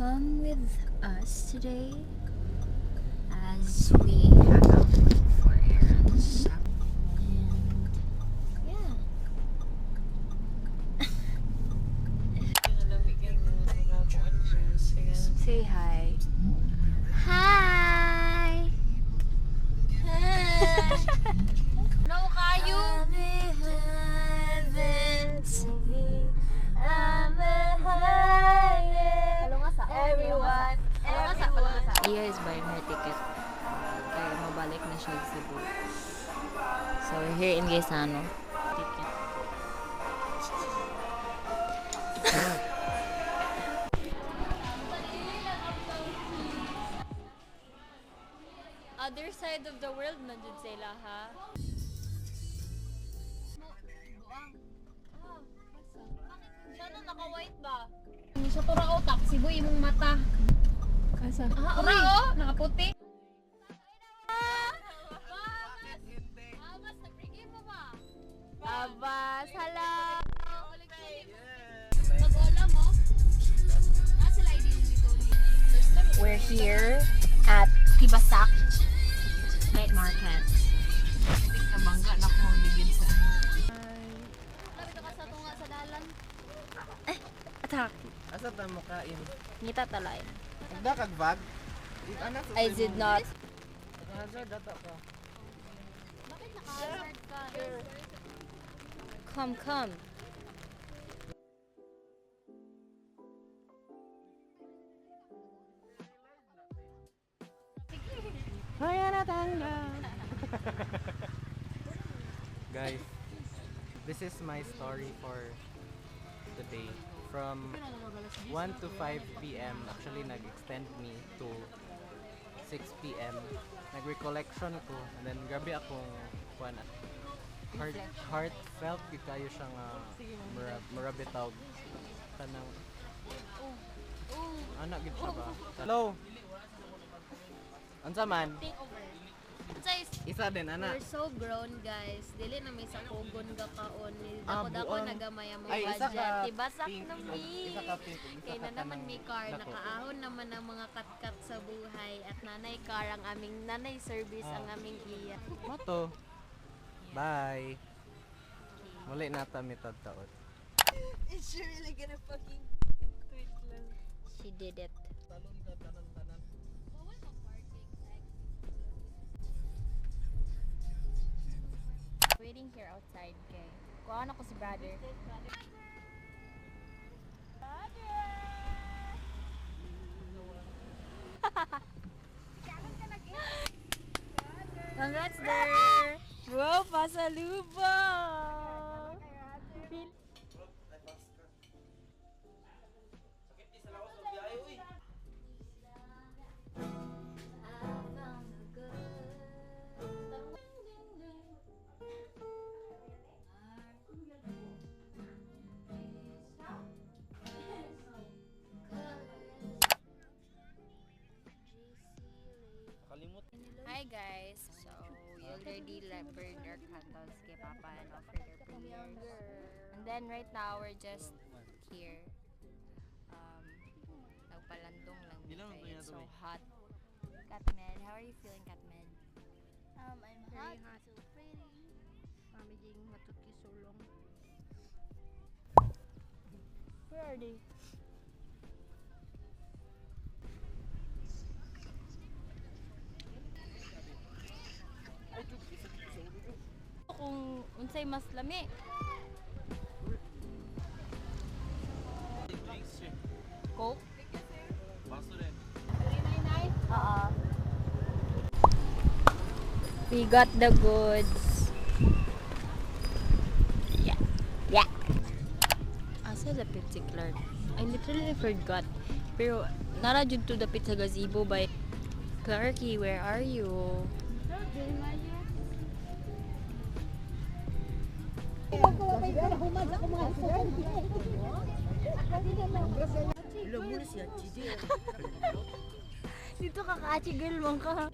come with us today as we head out for errands. And yeah. Say hi. Hi! No kayo! Iya is buying her ticket. Kaya mabalik na siya sa Cebu. So we're here in Gaisano. Ticket. Other side of the world man jud sila ha. Sana naka-white ba? Sa turao taxi boy imong mata. Asa? Turao? Nakaputi. Abas, hala. Mag-ola mo. Nasa ID nito. We're here at Tibasak Night Market. Nabangga na ko ligid sa. Lapit ka sa tunga sa dalan. Atak. Asa ta mo kain? Ngita talay. Agda kag bag? Anak I did not. Hazard data ka. Bakit naka-hazard ka? Come. Guys, this is my story for today. From 1 to 5 p.m. actually nag-extend me to 6 p.m. Nag-recollection ko and then grabe akong heartfelt kayo siya nga marabitaw tanang anak gid siya ba? Hello. Unsa man? Isa din ana. We're so grown guys. Dili na may sakugon ga kaon. Dako buang. nagamaya mo Ay, isa budget. ka Tibasak pink, na mi. isa ka pink, isa Kay ka na naman tanang may car, dako. nakaahon naman ang mga katkat sa buhay at nanay car ang aming nanay service ang aming iya. Moto. Bye. Muli na ta mitad taon. Is she really gonna fucking quit lang? She did it. Waiting here outside kay. Kuha na ko si brother. Congrats there! Wow, pasalubong! Hi guys, so we already burned our candles kay Papa and offered our prayers. And then right now we're just here. Nagpalandong lang dito. It's so hot. Katmed, how are you feeling, Katmed? I'm hot, so pretty. Mamijing matuki sulong. Where are they? Kung unsay mas lami. Coke? We got the goods. Yeah. Asa the pizza Clark? I literally forgot. Pero nara jud to the pizza gazebo by Clarky, where are you? Dito ka ka girl mong ka.